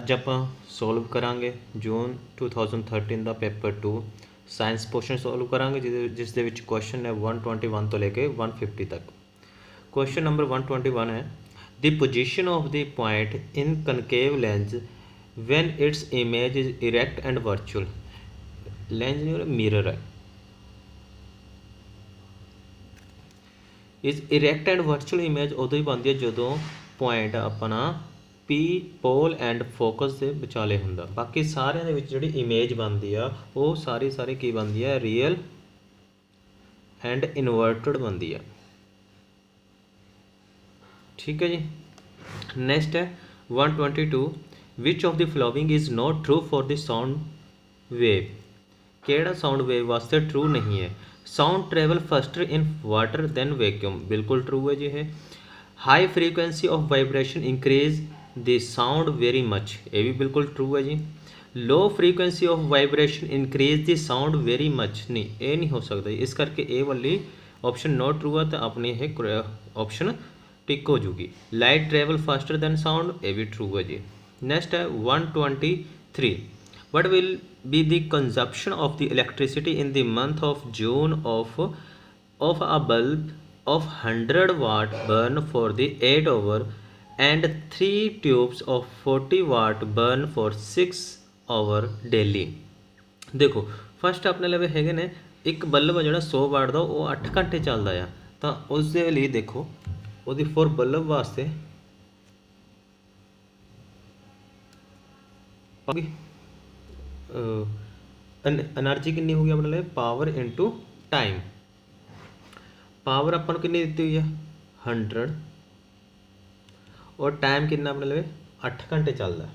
ਅੱਜ ਆਪਾਂ ਸੋਲਵ ਕਰਾਂਗੇ ਜੂਨ 2013 ਦਾ ਪੇਪਰ 2 ਸਾਇੰਸ ਪੋਰਸ਼ਨ ਸੋਲਵ ਕਰਾਂਗੇ ਜਿਸ ਦੇ ਵਿੱਚ ਕੁਐਸਚਨ ਹੈ 121 ਤੋਂ ਲੈ ਕੇ 150 ਤੱਕ। ਕੁਐਸਚਨ ਨੰਬਰ 121 ਹੈ the position of the point in concave lens when its image is erect and virtual। Lens ਨਹੀਂ ਮਿਰਰ ਹੈ। ਇਸ ਇਰੈਕਟ ਐਂਡ ਵਰਚੁਅਲ ਇਮੇਜ ਉਦੋਂ ਹੀ ਬਣਦੀ ਹੈ ਜਦੋਂ ਪੁਆਇੰਟ ਆਪਣਾ ਪੀ ਪੋਲ ਐਂਡ ਫੋਕਸ ਦੇ ਵਿਚਾਲੇ ਹੁੰਦਾ। ਬਾਕੀ ਸਾਰਿਆਂ ਦੇ ਵਿੱਚ ਜਿਹੜੀ ਇਮੇਜ ਬਣਦੀ ਆ ਉਹ ਸਾਰੀ ਕੀ ਬਣਦੀ ਹੈ, ਰੀਅਲ ਐਂਡ ਇਨਵਰਟਡ ਬਣਦੀ ਆ। ਠੀਕ ਹੈ ਜੀ। ਨੈਕਸਟ ਹੈ 122 which of the following is not true for the sound wave. ਕਿਹੜਾ ਸਾਊਂਡ ਵੇਵ ਵਾਸਤੇ ਟਰੂ ਨਹੀਂ ਹੈ। Sound travel faster in water than vacuum, बिल्कुल ट्रू है जी है। High frequency of vibration increase the sound very much, ये भी बिल्कुल ट्रू है जी। Low frequency of vibration increase the sound very much, नहीं ये नहीं हो सकता, इस करके ए वाली ऑप्शन नॉट ट्रू है, तो अपनी ये ऑप्शन टिक हो जूगी। Light travel faster than sound, ये भी ट्रू है जी। नेक्स्ट है 123 what will be the consumption of the electricity in the month of June of a bulb of 100 watt burn for the 8 hour and 3 tubes of 40 watt burn for 6 hour daily। देखो first अपने लवे हैगे ने एक bulb जो 100 वाट का वो 8 घंटे चलता है, तो उस दे लिए देखो वो फॉर बल्ब वास्ते एनर्जी कितनी होगी अपने लिए, पावर इंटू टाइम। पावर अपन कितनी दी हुई है 100 और टाइम कितना अपने लिए 8 घंटे चलता है,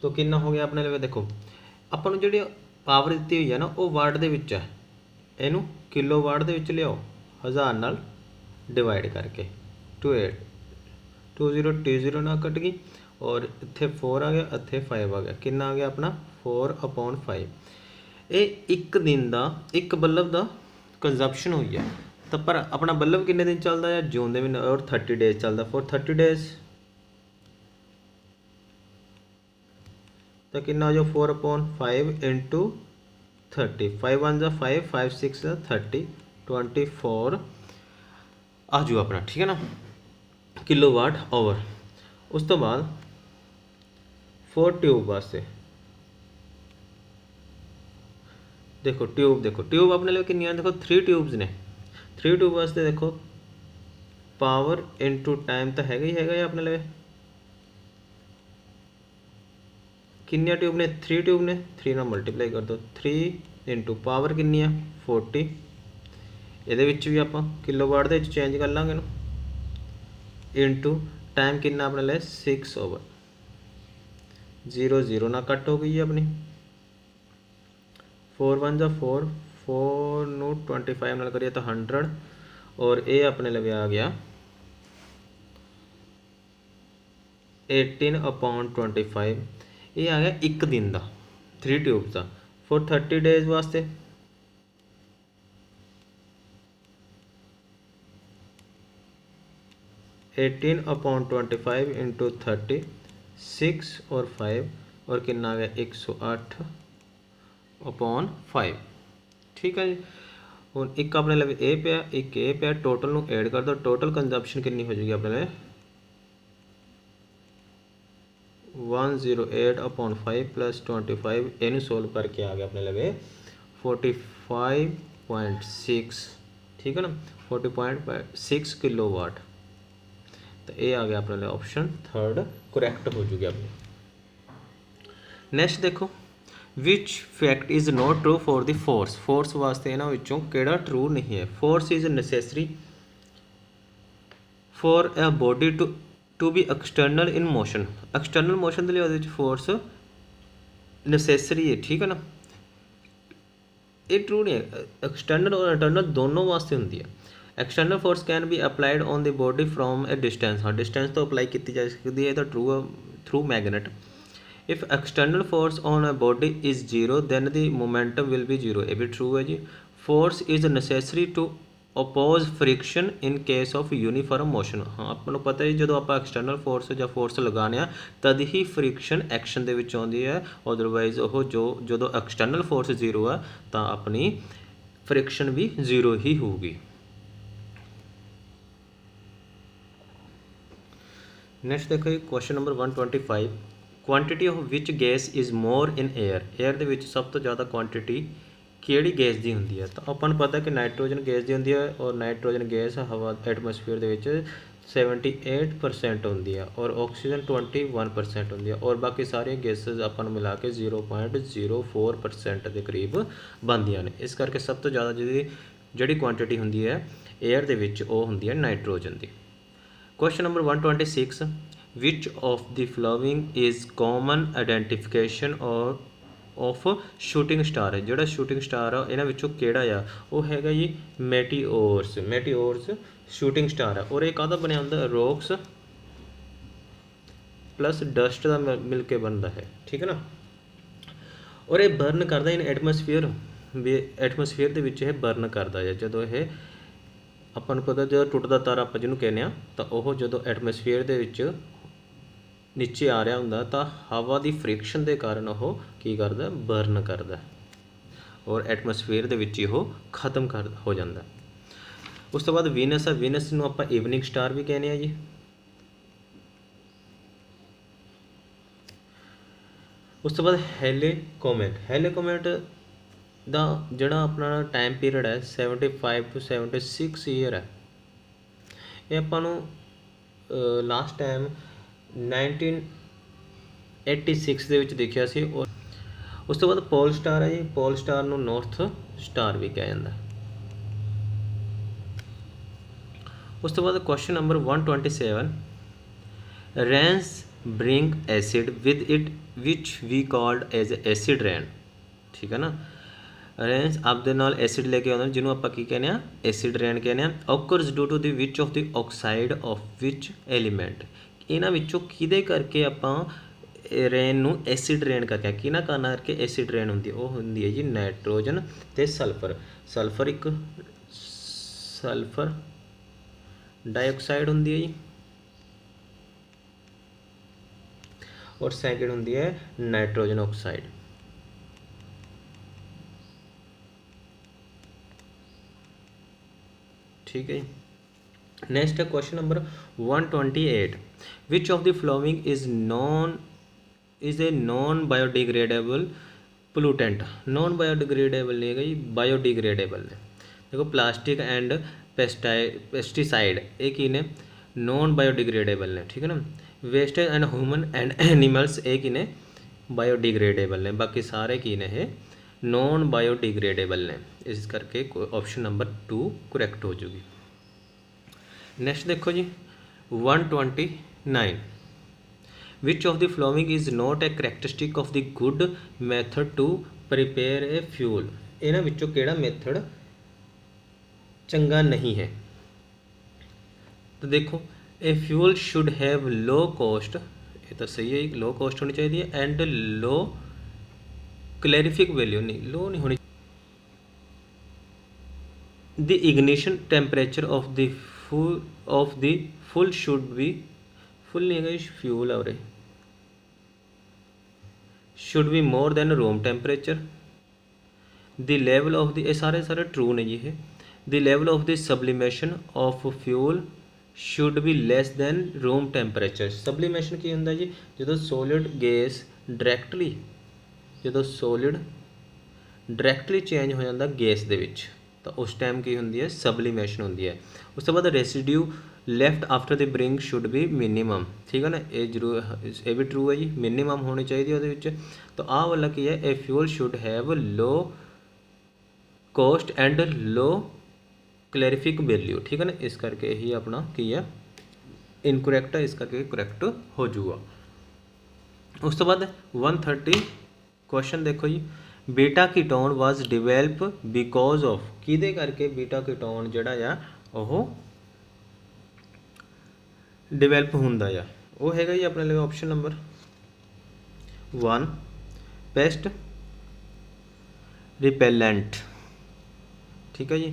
तो कितना हो गया अपने लिए। देखो अपन जी पावर दी हुई है ना वो वाट दे विच है, इनू किलो वाट दे विच लियाओ 1000 नाल डिवाइड करके 20 ना कट गई और इत्थे 4 आ गया, इत्थे 5 आ गया, कितना आ गया अपना 4/5। ये एक दिन का एक बल्ब का कंजप्शन हुई है, तो पर अपना बल्ब कितने दिन चलता है जून के महीने और 30 डेज चलता, फॉर 30 डेज तो कितना हो जाओ 4/5 इंटू 30, 5 1 5 5 6 30 24 आ जाओ अपना, ठीक है ना, किलो वाट आवर। उस तो बाद 4 ट्यूब वास्ते देखो ट्यूब अपने लिए कितनी देखो 3 ट्यूब्स ने, 3 ट्यूब वास्ते देखो पावर इंटू टाइम तो हैगा ही अपने लिए। कितनी ट्यूब ने 3 ट्यूब ने 3 ना मल्टीप्लाई कर दो, 3 इंटू पावर कितनी है 40, ये भी आप किलो वाट के चेंज कर लाँगे इंटू टाइम कितना अपने लिए 6 ओवर 0 ना कट हो गई है अपनी, 4 1 4 4 नू 25 नाल करिए तो 100 और ये अपने लिए आ गया 18/25, ये आ गया एक दिन का 3 ट्यूब्स का फॉर 30 डेज वास्ते। एटीन अपॉन 25 इंटू 30 6 और 5 और कितना आ गया 108/5, ठीक है जी। हूँ एक अपने लिए ए पे एक ए पे टोटल नू ऐड कर दो, टोटल कंजप्शन कितनी हो जाएगी अपने लिए 108/5 प्लस 25, इन सोल्व करके आ गया अपने लिए 45.6, ठीक है ना, 40.6 किलो वाट, तो ये आ गया अपने लिए ऑप्शन 3 करैक्ट हो चुकी अपनी। नैक्सट देखो which fact is not true for the force. Force वास्ते इन्हों विचों केड़ा ट्रू नहीं है। Force is necessary for a body to be external in motion. External motion के लिए फोर्स नैसेसरी है, ठीक है ना, ये ट्रू नहीं है। एक्सटर्नल और इंटरनल दोनों वास्ते होंगी है। External force can be applied on the body from a distance, हाँ डिस्टेंस तो अप्लाई की जा सकती है, तो true through magnet. If external force on a body is 0 then the momentum will be 0, ये भी ट्रू है जी। Force is necessary to oppose friction in case of uniform motion. ਹਾਂ, ਆਪਾਂ ਨੂੰ ਪਤਾ ਹੀ ਜਦੋਂ ਆਪਾਂ ਐਕਸਟਰਨਲ ਫੋਰਸ ਜਾਂ ਫੋਰਸ ਲਗਾਉਂਦੇ ਹਾਂ ਤਦ ਹੀ ਫ੍ਰਿਕਸ਼ਨ ਐਕਸ਼ਨ ਦੇ ਵਿੱਚ ਆਉਂਦੀ ਹੈ। ਅਦਰਵਾਈਜ਼ ਉਹ ਜਦੋਂ ਐਕਸਟਰਨਲ ਫੋਰਸ ਜ਼ੀਰੋ ਆ ਤਾਂ ਆਪਣੀ ਫ੍ਰਿਕਸ਼ਨ ਵੀ ਜ਼ੀਰੋ ਹੀ ਹੋਊਗੀ। ਨੈਕਸਟ ਦੇਖੋ ਜੀ question number 125, quantity of which gas is more in air. Air ਦੇ ਵਿੱਚ ਸਭ ਤੋਂ ਜ਼ਿਆਦਾ ਕੁਆਂਟਿਟੀ ਕਿਹੜੀ ਗੈਸ ਦੀ ਹੁੰਦੀ ਹੈ? ਤਾਂ ਆਪਾਂ ਨੂੰ ਪਤਾ ਕਿ ਨਾਈਟ੍ਰੋਜਨ ਗੈਸ ਦੀ ਹੁੰਦੀ ਹੈ, ਔਰ ਨਾਈਟ੍ਰੋਜਨ ਗੈਸ ਹਵਾ ਐਟਮੋਸਫੀਅਰ ਦੇ ਵਿੱਚ 78% ਹੁੰਦੀ ਹੈ, ਔਰ ਆਕਸੀਜਨ 21% ਹੁੰਦੀ ਹੈ, ਔਰ ਬਾਕੀ ਸਾਰੀਆਂ ਗੈਸਿਸ ਆਪਾਂ ਨੂੰ ਮਿਲਾ ਕੇ 0.04% ਦੇ ਕਰੀਬ ਬਣਦੀਆਂ ਨੇ। ਇਸ ਕਰਕੇ ਸਭ ਤੋਂ ਜ਼ਿਆਦਾ ਜਿਹੜੀ ਕੁਆਂਟਿਟੀ ਹੁੰਦੀ ਹੈ ਏਅਰ ਦੇ ਵਿੱਚ ਉਹ ਹੁੰਦੀ ਹੈ ਨਾਈਟ੍ਰੋਜਨ ਦੀ। Question number 126, which of the following is common identification of shooting star. ਜਿਹੜਾ ਸ਼ੂਟਿੰਗ ਸਟਾਰ ਆ ਇਹਨਾਂ ਵਿੱਚੋਂ ਕਿਹੜਾ ਆ? ਉਹ ਹੈਗਾ ਜੀ ਮੈਟੀਓਰਸ। ਮੈਟੀਓਰਸ ਸ਼ੂਟਿੰਗ ਸਟਾਰ ਆ, ਔਰ ਇਹ ਕਾਹਦਾ ਬਣਿਆ ਹੁੰਦਾ? ਰੌਕਸ ਪਲੱਸ ਡਸਟ ਦਾ ਮਿਲ ਕੇ ਬਣਦਾ ਹੈ, ਠੀਕ ਹੈ ਨਾ। ਔਰ ਇਹ ਬਰਨ ਕਰਦਾ ਇਨ ਐਟਮੋਸਫੀਅਰ, ਵੀ ਐਟਮੋਸਫੀਅਰ ਦੇ ਵਿੱਚ ਇਹ ਬਰਨ ਕਰਦਾ ਹੈ। ਜਦੋਂ ਇਹ ਆਪਾਂ ਨੂੰ ਪਤਾ ਜਦੋਂ ਟੁੱਟਦਾ ਤਾਰਾ ਆਪਾਂ ਜਿਹਨੂੰ ਕਹਿੰਦੇ ਹਾਂ, ਤਾਂ ਉਹ ਜਦੋਂ ਐਟਮੋਸਫੀਅਰ ਦੇ ਵਿੱਚ ਨੀਚੇ ਆ ਰਿਹਾ ਹੁੰਦਾ ਤਾਂ ਹਵਾ ਦੀ ਫ੍ਰਿਕਸ਼ਨ ਦੇ ਕਾਰਨ ਉਹ ਕੀ ਕਰਦਾ? ਬਰਨ ਕਰਦਾ, ਔਰ ਐਟਮੋਸਫੀਅਰ ਦੇ ਵਿੱਚ ਹੀ ਉਹ ਖਤਮ ਹੋ ਜਾਂਦਾ। ਉਸ ਤੋਂ ਬਾਅਦ ਵੀਨਸ ਆ। ਵੀਨਸ ਨੂੰ ਆਪਾਂ ਈਵਨਿੰਗ ਸਟਾਰ ਵੀ ਕਹਿੰਦੇ ਹਾਂ ਜੀ। ਉਸ ਤੋਂ ਬਾਅਦ ਹੈਲੀਕੋਮੇਟ। ਹੈਲੀਕੋਮੇਟ ਦਾ ਜਿਹੜਾ ਆਪਣਾ ਟਾਈਮ ਪੀਰੀਅਡ ਹੈ 75 to 76 ਈਅਰ ਹੈ। ਇਹ ਆਪਾਂ ਨੂੰ ਲਾਸਟ ਟਾਈਮ 1986 ਦੇ ਵਿੱਚ ਦੇਖਿਆ ਸੀ। ਔਰ ਉਸ ਤੋਂ ਬਾਅਦ ਪੋਲ ਸਟਾਰ ਹੈ ਜੀ। ਪੋਲ ਸਟਾਰ ਨੂੰ ਨੌਰਥ ਸਟਾਰ ਵੀ ਕਿਹਾ ਜਾਂਦਾ। ਉਸ ਤੋਂ ਬਾਅਦ question number 127, rains bring acid with it which we called as acid rain. ਠੀਕ ਹੈ ਨਾ। ਰੇਨਸ ਆਪਦੇ ਨਾਲ ਐਸਿਡ ਲੈ ਕੇ ਆਉਂਦੇ ਜਿਹਨੂੰ ਆਪਾਂ ਕੀ ਕਹਿੰਦੇ ਹਾਂ? ਐਸਿਡ ਰੇਨ ਕਹਿੰਦੇ ਹਾਂ। ਓਕਰਸ ਡਿਊ to the which of the oxide of which element. ਇਹਨਾਂ ਵਿੱਚੋਂ ਕਿਹਦੇ ਕਰਕੇ ਆਪਾਂ ਰੇਨ ਨੂੰ ਐਸਿਡ ਰੇਨ ਕਰਕੇ, ਕਿਹਨਾਂ ਕਾਰਨਾਂ ਕਰਕੇ ਐਸਿਡ ਰੇਨ ਹੁੰਦੀ ਹੈ? ਉਹ ਹੁੰਦੀ ਹੈ ਜੀ ਨਾਈਟ੍ਰੋਜਨ ਅਤੇ ਸਲਫਰ। ਸਲਫਰ ਡਾਈਆਕਸਾਈਡ ਹੁੰਦੀ ਹੈ ਜੀ, ਔਰ ਸੈਕਿੰਡ ਹੁੰਦੀ ਹੈ ਨਾਈਟ੍ਰੋਜਨ ਆਕਸਾਈਡ। ठीक है। नेक्स्ट है question number 128, which of the following is a non biodegradable pollutant. Non biodegradable नहीं है जी, बायोडिग्रेडेबल ने। देखो प्लास्टिक एंड पेस्टिसाइड एक ही ने नॉन बायोडिग्रेडेबल ने, ठीक है ना। Wastage and human and animals एक ही ने बायोडिग्रेडेबल ने, बाकी सारे की ने है नॉन बायोडिग्रेडेबल ने। इस करके ऑप्शन नंबर 2 करैक्ट हो जाएगी। नेक्स्ट देखो जी 129, which of the following is not a characteristic of the good method to prepare a fuel. इन्हां विचों किहड़ा मैथड चंगा नहीं है? तो देखो a fuel should have low cost, ये तो सही है, लो कॉस्ट होनी चाहिए, एंड लो क्लैरिफिक वैल्यू, नहीं लो नहीं होनी। The ignition temperature of the fuel should be, full नहीं है फ्यूल है, और should be more than room temperature. The level of the, ये सारे ट्रू ने जी है। The level of the sublimation of fuel should be less than room temperature. Sublimation की होंदा जी जो solid gas डायरैक्टली चेंज हो जाता गैस दे विच, तो उस टाइम की होंदी है सबलीमेशन होंदी है। उस तो बाद residue left after the bring should be minimum, ठीक है ना। ये जरूर ये भी ट्रू है जी, मिनीमम होनी चाहिए वो। तो आ वाला की है a fuel should have low cost and low calorific value, ठीक है ना। इस करके यही अपना की है इनकरैक्ट है, इस करके करैक्ट हो जाऊगा। उस तो बाद 130 क्वेश्चन देखो जी, beta ketone was develop because of, किहदे करके बीटा कीटोन जिहड़ा आ ओह डिवेल्प हुंदा आ? वो हैगा जी अपने लिए ऑप्शन नंबर 1 पेस्ट रिपेलेंट, ठीक है जी।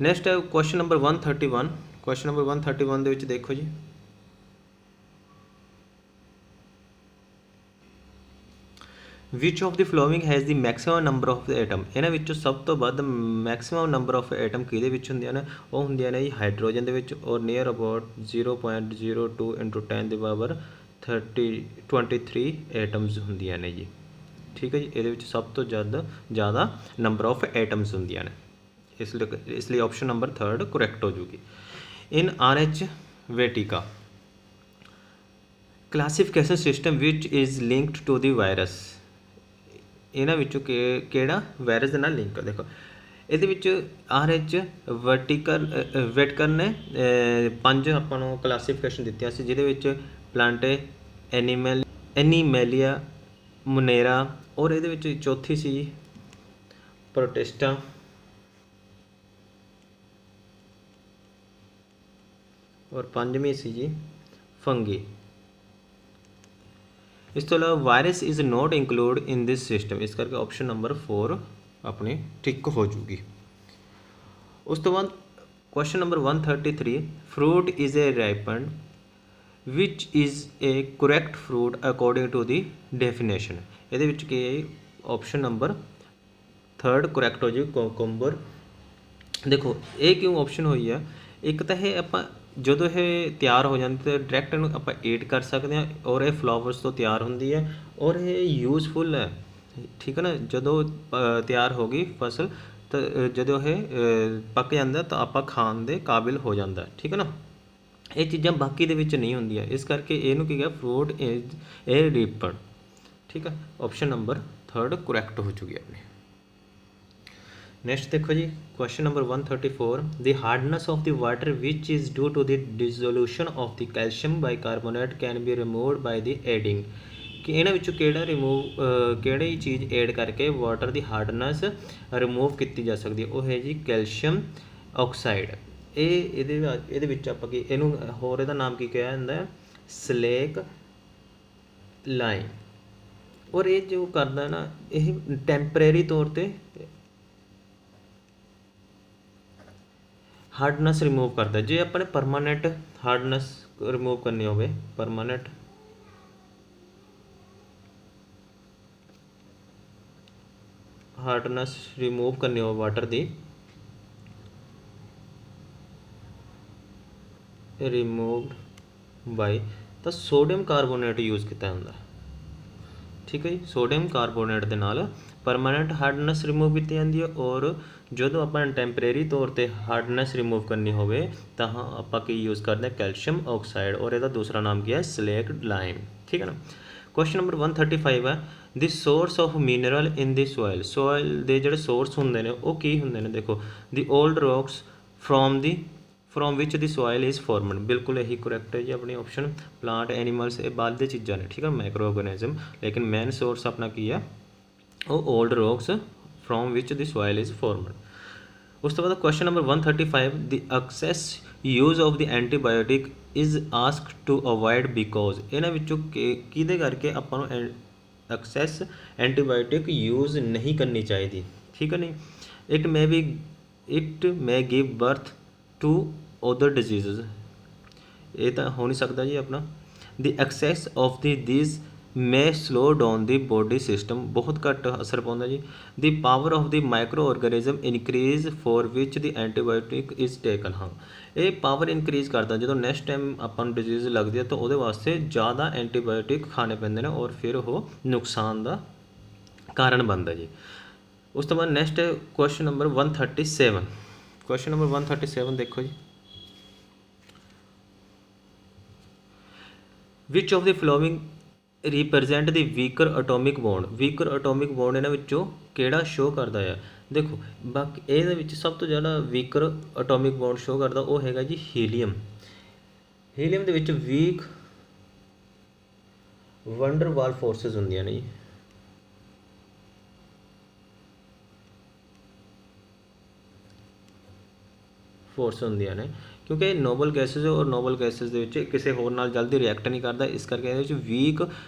ਨੈਕਸਟ ਹੈ ਕੁਐਸਚਨ ਨੰਬਰ 131। ਕੁਐਸਚਨ ਨੰਬਰ 131 ਦੇ ਵਿੱਚ ਦੇਖੋ ਜੀ, which of the following has the maximum number of atom. ਇਹਨਾਂ ਵਿੱਚੋਂ ਸਭ ਤੋਂ ਵੱਧ ਮੈਕਸਿਮਮ ਨੰਬਰ ਆਫ ਐਟਮ ਕਿਹਦੇ ਵਿੱਚ ਹੁੰਦੀਆਂ ਨੇ? ਉਹ ਹੁੰਦੀਆਂ ਨੇ ਜੀ ਹਾਈਡਰੋਜਨ ਦੇ ਵਿੱਚ, ਔਰ ਨੀਅਰ ਅਬਾਊਟ 0.02 × 10⁻23 ਐਟਮਸ ਹੁੰਦੀਆਂ ਨੇ ਜੀ। ਠੀਕ ਹੈ ਜੀ, ਇਹਦੇ ਵਿੱਚ ਸਭ ਤੋਂ ਜ਼ਿਆਦਾ ਨੰਬਰ ਆਫ ਐਟਮਸ ਹੁੰਦੀਆਂ ਨੇ, ਇਸ ਲਈ ਆਪਸ਼ਨ ਨੰਬਰ 3 ਕਰੈਕਟ ਹੋ ਜੂਗੀ। In RH Whittaker classification system ਵਿਚ is linked to the virus. ਇਹਨਾਂ ਵਿੱਚੋਂ ਕਿਹੜਾ ਵਾਇਰਸ ਦੇ ਨਾਲ ਲਿੰਕ ਹੈ? ਦੇਖੋ ਇਹਦੇ ਵਿੱਚ RH ਵੈਟਿਕਰ ਨੇ 5 ਆਪਾਂ ਨੂੰ ਕਲਾਸੀਫਿਕੇਸ਼ਨ ਦਿੱਤੀਆਂ ਸੀ, ਜਿਹਦੇ ਵਿੱਚ ਪਲਾਂਟੇ, ਐਨੀਮੈਲੀਆ, ਮੁਨੇਰਾ, ਔਰ ਇਹਦੇ ਵਿੱਚ ਚੌਥੀ ਸੀ ਪ੍ਰੋਟਿਸਟਾ, ਔਰ ਪੰਜਵੀਂ ਸੀ ਜੀ ਫੰਗੀ। ਇਸ ਤੋਂ ਇਲਾਵਾ virus is not include in this system, ਇਸ ਕਰਕੇ ਆਪਸ਼ਨ ਨੰਬਰ 4 ਆਪਣੀ ਟਿਕ ਹੋ ਜੂਗੀ। ਉਸ ਤੋਂ ਬਾਅਦ question number 133, fruit is a ripened which is a correct fruit according to the definition. ਇਹਦੇ ਵਿੱਚ ਕੀ ਹੈ? ਆਪਸ਼ਨ ਨੰਬਰ 3 ਕਰੈਕਟ ਹੋ ਜੀ, ਕੋਕੰਬਰ। ਦੇਖੋ ਇਹ ਕਿਉਂ ਆਪਸ਼ਨ ਹੋਈ ਆ? ਇੱਕ ਤਾਂ ਇਹ ਆਪਾਂ ਜਦੋਂ ਇਹ ਤਿਆਰ ਹੋ ਜਾਂਦੀ ਤਾਂ ਡਾਇਰੈਕਟ ਇਹਨੂੰ ਆਪਾਂ ਏਟ ਕਰ ਸਕਦੇ ਹਾਂ, ਔਰ ਇਹ ਫਲਾਵਰਸ ਤੋਂ ਤਿਆਰ ਹੁੰਦੀ ਹੈ, ਔਰ ਇਹ ਯੂਜ਼ਫੁੱਲ ਹੈ। ਠੀਕ ਹੈ ਨਾ, ਜਦੋਂ ਤਿਆਰ ਹੋ ਗਈ ਫਸਲ ਤਾਂ ਜਦੋਂ ਇਹ ਪੱਕ ਜਾਂਦਾ ਤਾਂ ਆਪਾਂ ਖਾਣ ਦੇ ਕਾਬਿਲ ਹੋ ਜਾਂਦਾ। ਠੀਕ ਹੈ ਨਾ, ਇਹ ਚੀਜ਼ਾਂ ਬਾਕੀ ਦੇ ਵਿੱਚ ਨਹੀਂ ਹੁੰਦੀਆਂ, ਇਸ ਕਰਕੇ ਇਹਨੂੰ ਕੀ ਕਿਹਾ? Fruit is a ripen. ਠੀਕ ਹੈ, ਆਪਸ਼ਨ ਨੰਬਰ 3 ਕਰੈਕਟ ਹੋ ਚੁੱਕੀ ਆਪਣੀ। ਨੈਕਸਟ ਦੇਖੋ ਜੀ, question number 134, the hardness of the water which is due to the dissolution of the calcium bicarbonate can be removed by the adding. ਕਿ ਇਹਨਾਂ ਵਿੱਚੋਂ ਕਿਹੜੀ ਚੀਜ਼ ਐਡ ਕਰਕੇ ਵਾਟਰ ਦੀ ਹਾਰਡਨੈਸ ਰਿਮੂਵ ਕੀਤੀ ਜਾ ਸਕਦੀ ਹੈ? ਉਹ ਹੈ ਜੀ ਕੈਲਸ਼ੀਅਮ ਆਕਸਾਈਡ। ਇਹਦੇ ਵਿੱਚ ਆਪਾਂ ਕੀ ਇਹਨੂੰ ਹੋਰ ਇਹਦਾ ਨਾਮ ਕੀ ਕਿਹਾ ਜਾਂਦਾ ਹੈ? ਸਲੇਕ ਲਾਈਮ। ਔਰ ਇਹ ਜੋ ਕਰਦਾ ਨਾ, ਇਹ ਟੈਂਪਰੇਰੀ ਤੌਰ 'ਤੇ ਹਾਰਡਨੈਸ ਰਿਮੂਵ ਕਰਦਾ। ਜੇ ਆਪਣੇ ਪਰਮਾਨੈਂਟ ਹਾਰਡਨੈਸ ਰਿਮੂਵ ਕਰਨੀ ਹੋਵੇ, ਪਰਮਾਨੈਂਟ ਹਾਰਡਨੈਸ ਰਿਮੂਵ ਕਰਨੀ ਹੋਵੇ ਵਾਟਰ ਦੀ, ਰਿਮੂਵਡ ਬਾਈ, ਤਾਂ ਸੋਡੀਅਮ ਕਾਰਬੋਨੇਟ ਯੂਜ਼ ਕੀਤਾ ਹੁੰਦਾ। ਠੀਕ ਹੈ ਜੀ, ਸੋਡੀਅਮ ਕਾਰਬੋਨੇਟ ਦੇ ਨਾਲ ਪਰਮਾਨੈਂਟ ਹਾਰਡਨੈਸ ਰਿਮੂਵ ਕੀਤੀ ਜਾਂਦੀ ਹੈ, ਔਰ ਜਦੋਂ ਆਪਾਂ ਟੈਂਪਰੇਰੀ ਤੌਰ 'ਤੇ ਹਾਰਡਨੈਸ ਰਿਮੂਵ ਕਰਨੀ ਹੋਵੇ ਤਾਂ ਆਪਾਂ ਕੀ ਯੂਜ਼ ਕਰਦੇ ਹਾਂ? ਕੈਲਸ਼ੀਅਮ ਆਕਸਾਈਡ, ਔਰ ਇਹਦਾ ਦੂਸਰਾ ਨਾਮ ਕੀ ਹੈ? ਸਲੇਕਡ ਲਾਈਮ। ਠੀਕ ਹੈ ਨਾ। ਕੁਐਸਚਨ ਨੰਬਰ 135 ਹੈ, ਦੀ source of mineral in the soil. Soil ਦੇ ਜਿਹੜੇ ਸੋਰਸ ਹੁੰਦੇ ਨੇ ਉਹ ਕੀ ਹੁੰਦੇ ਨੇ? ਦੇਖੋ, ਦੀ old rocks from which the soil is ਫੋਰਮਡ। ਬਿਲਕੁਲ ਇਹੀ ਕਰੈਕਟ ਹੈ ਜੀ ਆਪਣੀ ਆਪਸ਼ਨ। ਪਲਾਂਟ, ਐਨੀਮਲਸ, ਇਹ ਬਾਅਦ ਦੇ ਚੀਜ਼ਾਂ ਨੇ। ਠੀਕ ਹੈ, ਮਾਈਕਰੋ ਆਰਗੈਨਿਜ਼ਮ, ਲੇਕਿਨ ਮੇਨ ਸੋਰਸ ਆਪਣਾ ਕੀ ਹੈ? ਉਹ old rocks from which the soil is formed. ਉਸ ਤੋਂ ਬਾਅਦ question number 135, the excess use of the antibiotic is asked to avoid because. ਇਹਨਾਂ ਵਿੱਚੋਂ ਕਿਹਦੇ ਕਰਕੇ ਆਪਾਂ ਨੂੰ ਐਕਸੈਸ ਐਂਟੀਬਾਇਓਟਿਕ ਯੂਜ਼ ਨਹੀਂ ਕਰਨੀ ਚਾਹੀਦੀ? ਠੀਕ ਹੈ ਨਹੀਂ, it may give birth to other diseases. ਇਹ ਤਾਂ ਹੋ ਨਹੀਂ ਸਕਦਾ ਜੀ ਆਪਣਾ। The excess of this may slow down the body system, ਬਹੁਤ ਘੱਟ ਅਸਰ ਪਾਉਂਦਾ ਜੀ। The power of the micro organism increase for which the antibiotic is taken. ਹਾਂ, ਇਹ ਪਾਵਰ ਇਨਕਰੀਜ਼ ਕਰਦਾ। ਜਦੋਂ ਨੈਕਸਟ ਟਾਈਮ ਆਪਾਂ ਨੂੰ ਡਿਜ਼ੀਜ਼ ਲੱਗਦੀ ਹੈ ਤਾਂ ਉਹਦੇ ਵਾਸਤੇ ਜ਼ਿਆਦਾ ਐਂਟੀਬਾਇਓਟਿਕ ਖਾਣੇ ਪੈਂਦੇ ਨੇ, ਔਰ ਫਿਰ ਉਹ ਨੁਕਸਾਨ ਦਾ ਕਾਰਨ ਬਣਦਾ ਜੀ। ਉਸ ਤੋਂ ਬਾਅਦ next question number 137। Question number 137 ਦੇਖੋ ਜੀ, which of the following represent the weaker atomic bond. Weaker atomic bond ਇਹਨਾਂ ਵਿੱਚੋਂ ਕਿਹੜਾ ਸ਼ੋ ਕਰਦਾ ਆ? ਦੇਖੋ, ਬਾਕੀ ਇਹਦੇ ਵਿੱਚ ਸਭ ਤੋਂ ਜ਼ਿਆਦਾ ਵੀਕਰ ਐਟੋਮਿਕ ਬੌਂਡ ਸ਼ੋ ਕਰਦਾ ਉਹ ਹੈਗਾ ਜੀ ਹੀਲੀਅਮ। ਹੀਲੀਅਮ ਦੇ ਵਿੱਚ ਵੀਕ ਵੰਡਰ ਵਾਲ ਫੋਰਸਿਸ ਹੁੰਦੀਆਂ ਨੇ ਜੀ। ਫੋਰਸ ਹੁੰਦੀਆਂ ਨੇ, ਕਿਉਂਕਿ ਇਹ ਨੋਬਲ ਗੈਸਿਸ ਔਰ ਨੋਬਲ ਗੈਸਿਸ ਦੇ ਵਿੱਚ ਕਿਸੇ ਹੋਰ ਨਾਲ ਜਲਦੀ ਰਿਐਕਟ ਨਹੀਂ ਕਰਦਾ, ਇਸ ਕਰਕੇ ਇਹਦੇ ਵਿੱਚ ਵੀਕ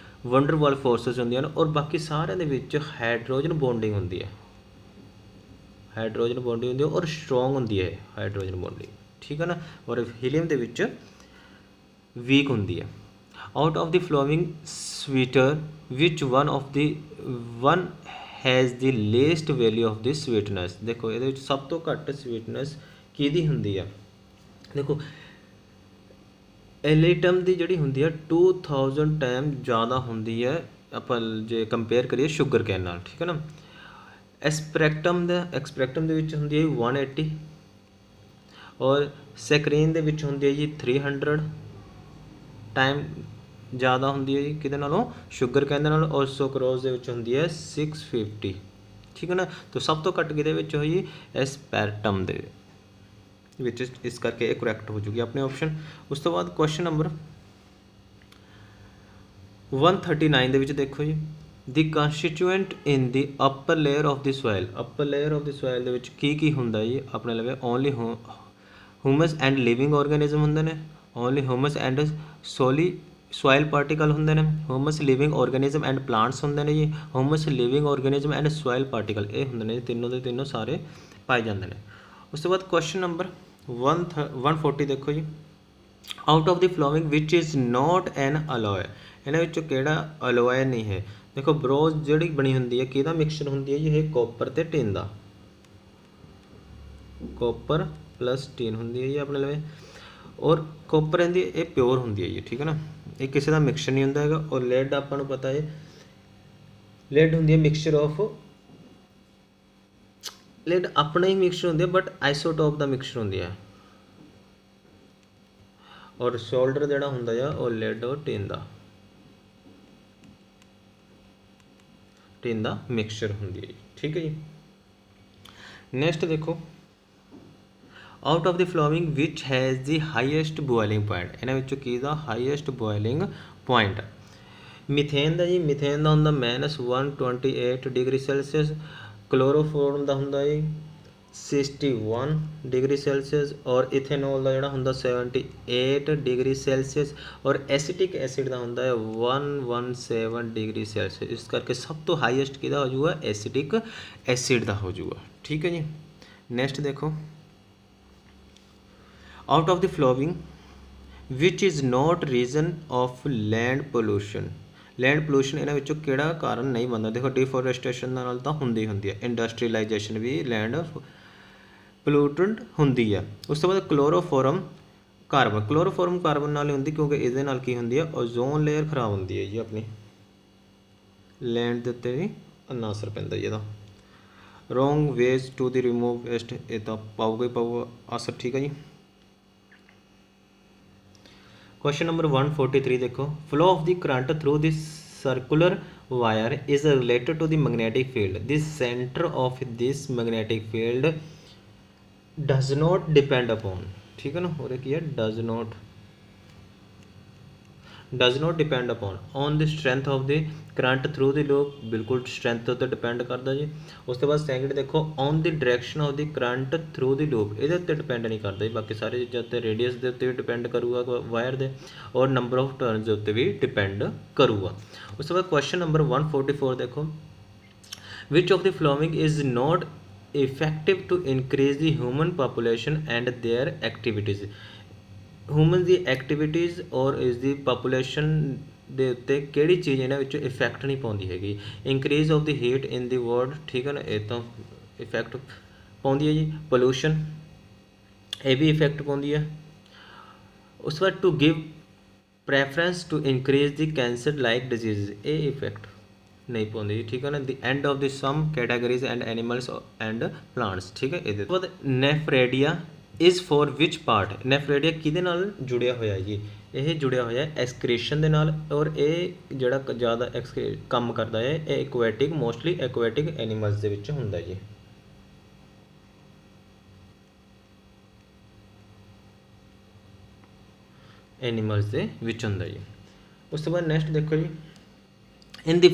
ਵੰਡਰਵਾਲ ਫੋਰਸਿਸ ਹੁੰਦੀਆਂ ਨੇ, ਔਰ ਬਾਕੀ ਸਾਰਿਆਂ ਦੇ ਵਿੱਚ ਹਾਈਡਰੋਜਨ ਬੌਂਡਿੰਗ ਹੁੰਦੀ ਹੈ। हाइड्रोजन बॉन्डिंग होंदी है और स्ट्रोंग होंदी है हाइड्रोजन बॉन्डिंग, ठीक है ना। और हीलियम ਦੇ ਵਿੱਚ ਵੀਕ ਹੁੰਦੀ ਹੈ। Out of the following sweeter which one has the least value of the sweetness. देखो ये सब तो घट स्वीटनेस किहदी हुंदी है, देखो एलिटम की जिहड़ी हुंदी है 2000 टाइम ज़्यादा हुंदी है ਆਪਾਂ जे कंपेयर करिए शुगर कैन नाल, ठीक है ना। एक्सप्रैक्टम दे विच हुंदी है 180 और सैकरीन दे विच हुंदी है जी 300 टाइम ज़्यादा होंदी है जी किहदे नालों, शुगर कैन दे नालों। और सुक्रोज दे विच हुंदी है 650, ठीक है ना। तो सब तो घट किहदे विच होई एस्पैरटम दे विच, इस करके ये करैक्ट हो जूगी अपने ऑप्शन। उस तो बाद क्वेश्चन नंबर 139 दे विच देखो जी, the constituent in the upper layer of the soil. Upper layer of the soil दे विच की हुंदा जी अपने लवे, only humus and living organism हुंदे ने, only humus and soil particle होंगे ने, humus living organism and plants होंगे ने जी, humus living organism and soil particle ये होंगे ने, तीनों के तीनों सारे पाए जाते हैं। उसके बाद क्वेश्चन नंबर 140 देखो जी, out of the following which is not an alloy. इन्होंने किहड़ा अलॉय नहीं है। देखो ब्रोज जिहड़ी बनी होंगी है किहदा मिक्सचर होंगी है जी, ये कॉपर ते टिन दा, कॉपर प्लस टिन होंगी है जी अपने लवे। और कॉपर इहदी ये प्योर होंगी है जी, ठीक है ना, ये किसी का मिक्सचर नहीं होंदा हैगा। और लेड आपां नूं पता है लेड होंदी है मिक्सचर ऑफ, लेड अपना ही मिक्सचर होंदी है बट आइसोटॉप का मिक्सचर होंदी है। और सोल्डर जिहड़ा हुंदा है वो लेड और टिन का मिक्सचर होंदी है, ठीक है जी। नैक्सट देखो, out of the following which has the highest boiling point. इन्हां विचों किहदा हाईएस्ट बॉइलिंग पॉइंट, मीथेन का जी, मीथेन का हुंदा -128 डिग्री सैल्सीयस, क्लोरोफॉर्म का हुंदा जी 61 डिग्री सैल्सीयस, और इथेनॉल का जिहड़ा हुंदा 78 डिग्री सैल्सीयस, और एसिटिक एसिड का हुंदा है 117 डिग्री सैल्सीयस। इस करके सब तो हाईएस्ट किहदा हो जाऊगा, एसिटिक एसिड का हो जाऊगा, ठीक है जी। नैक्सट देखो, out of the following which is not reason of land pollution. Land pollution इन्हां विचों किहड़ा कारण नहीं बनता। देखो डिफोरेस्टेशन नाल तां हुंदी है, इंडस्ट्रीलाइजेशन भी लैंड पोल्यूटेंट हुंदी है। उस तो बाद क्लोरोफॉर्म कार्बन, क्लोरोफॉर्म कार्बन नाल ही हुंदी क्योंकि इहदे नाल की हुंदी है, ओजोन लेयर खराब हुंदी है जी अपनी, लैंड दे उत्ते भी अन्ना असर पैंदा जी इहदा। Wrong ways to the remove waste, ये तो पाऊगा ही पाऊगा असर, ठीक है जी। क्वेश्चन नंबर 143 देखो, flow of the current through the circular wire is related to the magnetic field. The centre of this magnetic field does not depend upon, ठीक है ना, और एक does not depend upon on the strength of the current through the loop, बिल्कुल strength उत्ते depend करता जी। उसके बाद सैकेंड देखो, on the direction of the current through the loop, ये उत्ते डिपेंड नहीं करता जी, बाकी सारी चीज़ों उत्ते रेडियस के उत्ते भी डिपेंड करूगा वायर दे, और नंबर ऑफ टर्न्स के उत्ते भी डिपेंड करूगा। उसके बाद क्वेश्चन नंबर 144 देखो, which of the following is not effective to increase the human population and their activities. Human दी एक्टिविटीज़ और इस दी पॉपुलेशन ਦੇ ਉੱਤੇ ਕਿਹੜੀ ਚੀਜ਼ ਇਹਨਾਂ ਵਿੱਚੋਂ ਇਫੈਕਟ ਨਹੀਂ ਪਾਉਂਦੀ ਹੈਗੀ। Increase of the heat in the world, ਠੀਕ ਹੈ ਨਾ, ਇਹ ਤਾਂ ਇਫੈਕਟ ਪਾਉਂਦੀ ਹੈ ਜੀ। ਪੋਲੂਸ਼ਨ ਇਹ ਵੀ ਇਫੈਕਟ ਪਾਉਂਦੀ ਹੈ। ਉਸ ਤੋਂ ਬਾਅਦ to give preference to increase the cancer like disease, ਇਹ ਇਫੈਕਟ नहीं पाਉਂਦੀ, ठीक है ना। The end of the some categories and animals and plants, ठीक है। ਇਹਦੇ ਤੋਂ ਬਾਅਦ nephridia is for which part. Nephridia किहदे नाल जुड़िया होया जी, ਇਹ जुड़िया होया एक्सक्रीशन ਦੇ ਨਾਲ, और ਇਹ ਜਿਹੜਾ ਜ਼ਿਆਦਾ ਕੰਮ ਕਰਦਾ ਹੈ ਇਹ ਐਕੁਐਟਿਕ, ਮੋਸਟਲੀ ਐਕੁਐਟਿਕ ਐਨੀਮਲਸ ਦੇ ਵਿੱਚ ਹੁੰਦਾ ਜੀ। ਐਨੀਮਲਸ ਦੇ ਵਿੱਚ ਹੁੰਦਾ ਜੀ। ਉਸ ਤੋਂ ਬਾਅਦ ਨੈਕਸਟ ਦੇਖੋ ਜੀ, in the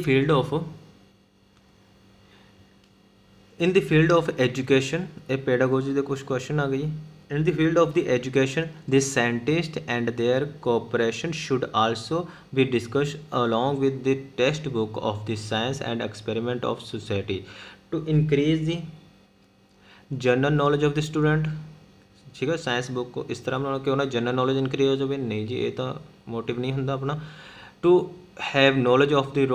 field of education, a pedagogy ਦੇ ਕੁਝ ਕੁਐਸਚਨ ਆ ਗਏ ਜੀ। in the field of the education, the scientists and their cooperation should also be discussed along with the textbook of the science and experiment of society to increase the general knowledge of the student, ठीक है, science book को इस तरह बनाना कि उन्हें general knowledge increase हो जाए, नहीं जी, ये तो मोटिव नहीं होंगे अपना। To have knowledge of the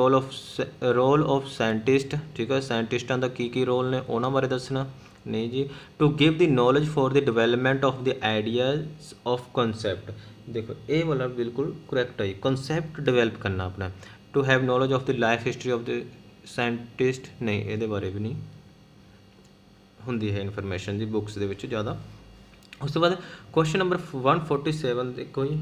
role of scientist, ठीक है, साइंटिस्टां दा की रोल ने उन्होंने बारे दसना, नहीं जी। To give the knowledge for the development of the ideas of concept, देखो ये वाला बिल्कुल करैक्ट है, कॉन्सैप्ट डिवेलप करना अपना। To have knowledge of the life history of the scientist, नहीं ये बारे भी नहीं होंगी है इन्फॉर्मेशन जी बुक्स दे विच ज़्यादा। उस तो बाद क्वेश्चन नंबर 147 देखो जी,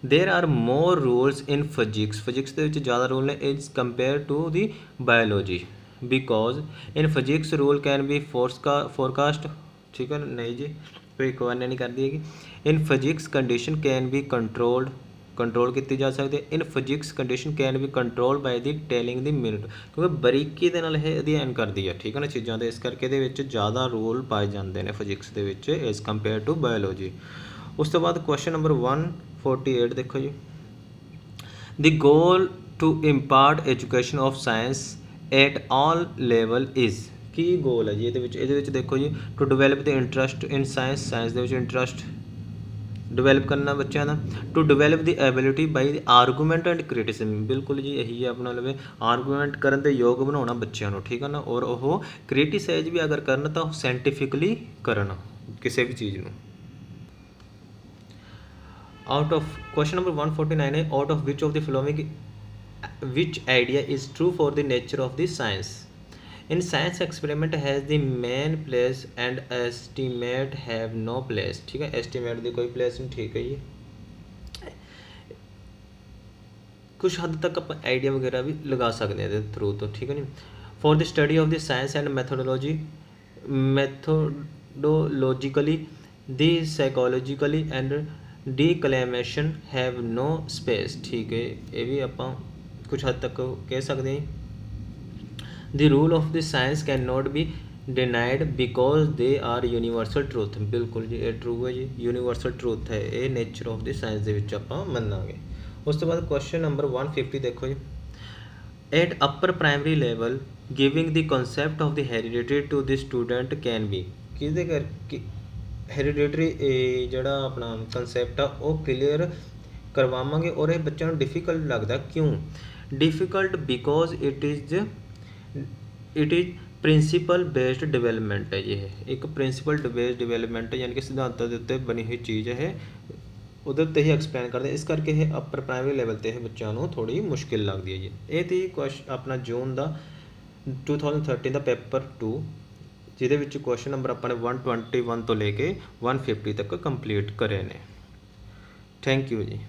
there are more rules in physics, physics के ज़्यादा रूल ने is compare to the biology, because in physics rule can be forecast, ठीक है, नहीं जी भविष्यवाणी नहीं कर दी है। In physics condition can be control की जा सकती है। In physics condition can be control by the telling the minute, क्योंकि बरीकी दे नाल ये अध्ययन करती है, ठीक है ना चीज़ों के, इस करके ज़्यादा रूल पाए जाते हैं फिजिक्स के एज कंपेयर टू बायोलॉजी। उस तो बाद क्वेश्चन नंबर 148 देखो जी, the goal to impart education of science at all level is, की गोल है जी ये देखो जी, to develop the interest in science, science के इंटरस्ट डिवेलप करना बच्चों का। To develop the ability by the argument and criticism, बिल्कुल जी यही है अपना लवे, आर्गूमेंट करने के योग बनाना बच्चों को, ठीक है ना, और वो क्रिटिसाइज भी अगर करना तो साइंटिफिकली करना किसी भी चीज़ को। आउट ऑफ क्वेश्चन नंबर 149 है, out of which of the following which idea is true for the nature of the science. In science experiment has the main place and estimate have no place, ठीक है, estimate की कोई place नहीं, ठीक है जी। कुछ हद तक आप आइडिया वगैरह भी लगा सकते हैं थ्रू तो, ठीक है नहीं। For the study of the science and methodologically the psychologically and declamation have no space, ठीक है, ये भी आप कुछ हद तक कह सकते हैं। The rule of the science can not be denied because they are universal truth, बिल्कुल जी ये ट्रू है जी, यूनीवर्सल ट्रूथ है ये नेचर ऑफ द साइंस के विच आपां मन्नांगे। उस तो बाद क्वेश्चन नंबर 150 देखो जी, at upper primary level giving the concept of the hereditary to the student can be, किसदे करके हेरिडिटरी जड़ा अपना कॉन्सैप्ट आ वो क्लीयर करवावांगे, और ये बच्चों को डिफिकल्ट लगता, क्यों difficult, because it is principal based development है, ये एक प्रिंसीपल बेस्ड डिवेलपमेंट है, यानी कि सिद्धांतों के उत्ते बनी हुई चीज़ है, उहदे उत्ते ही एक्सप्लेन करते हैं, इस करके ये अपर प्राइमरी लेवल ते बच्चों को थोड़ी मुश्किल लगती है जी। ये थी क्वेश्चन अपना जून का 2013 का पेपर 2, जिहदे विच क्वेश्चन नंबर अपने 121 तो लेके 150 तक कंप्लीट करे ने। Thank you ji.